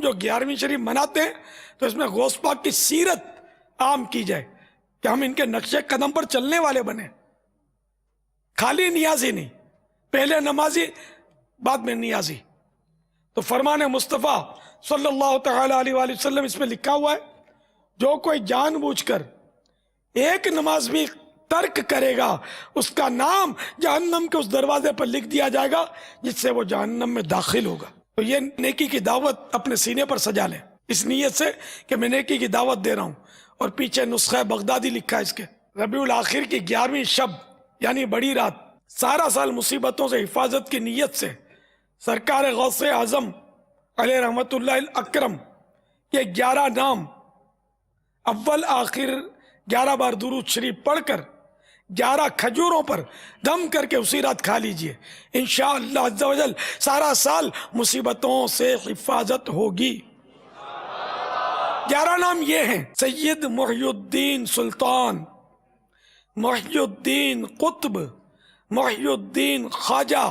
جو 11ویں شریف مناتے ہیں تو اس میں غوث پاک کی سیرت عام کی جائے کہ ہم ان کے نقش قدم پر چلنے والے بنے، خالی نیازی نہیں، پہلے نمازی بعد میں نیازی۔ تو فرمان مصطفیٰ صلی اللہ تعالی علیہ وآلہ وسلم اس میں لکھا ہوا ہے، جو کوئی جان بوجھ کر ایک نماز بھی ترک کرے گا اس کا نام جہنم کے اس دروازے پر لکھ دیا جائے گا جس سے وہ جہنم میں داخل ہوگا۔ تو یہ نیکی کی دعوت اپنے سینے پر سجا لیں اس نیت سے کہ میں نیکی کی دعوت دے رہا ہوں، اور پیچھے نسخہ بغدادی لکھا ہے اس کے، ربیع الاخر کی 11ویں شب یعنی بڑی رات، سارا سال مصیبتوں سے حفاظت کی نیت سے سرکار غوث اعظم علیہ رحمت اللہ الاکرم کے 11 نام اول آخر 11 بار درود شریف پڑھ کر 11 کھجوروں پر دم کر کے اسی رات کھا لیجئے، انشاءاللہ عز و جل سارا سال مصیبتوں سے حفاظت ہوگی۔ 11 نام یہ ہیں: سید محی الدین سلطان، محی الدین قطب، محی الدین خواجہ،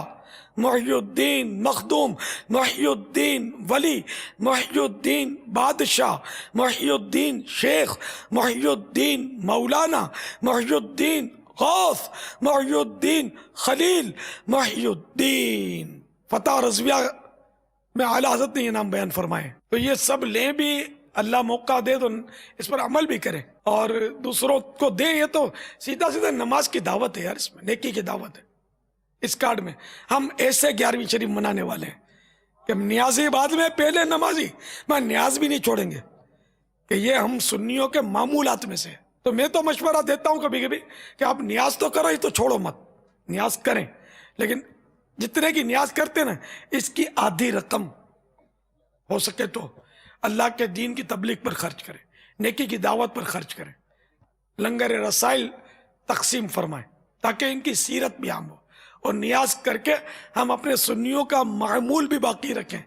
محی الدین مخدوم، محی الدین ولی، محی الدین بادشاہ، محی الدین شیخ، محی الدین مولانا، محی الدین غوث، محی الدین خلیل، محی الدین فتح رضویہ میں اعلیٰ حضرت نے یہ نام بیان فرمائے۔ تو یہ سب لیں بھی، اللہ موقع دے تو اس پر عمل بھی کریں اور دوسروں کو دیں۔ یہ تو سیدھا سیدھا نماز کی دعوت ہے یار، اس میں نیکی کی دعوت ہے۔ اس کارڈ میں ہم ایسے 11ویں شریف منانے والے ہیں کہ ہم نیازی بعد میں پہلے نمازی، میں نیاز بھی نہیں چھوڑیں گے کہ یہ ہم سنیوں کے معمولات میں سے۔ تو میں تو مشورہ دیتا ہوں کبھی کبھی کہ آپ نیاز تو کرو، ہی تو چھوڑو مت، نیاز کریں، لیکن جتنے کی نیاز کرتے نا اس کی آدھی رقم ہو سکے تو اللہ کے دین کی تبلیغ پر خرچ کریں، نیکی کی دعوت پر خرچ کریں، لنگر رسائل تقسیم فرمائیں تاکہ ان کی سیرت بھی عام ہو، اور نیاز کر کے ہم اپنے سنیوں کا معمول بھی باقی رکھیں۔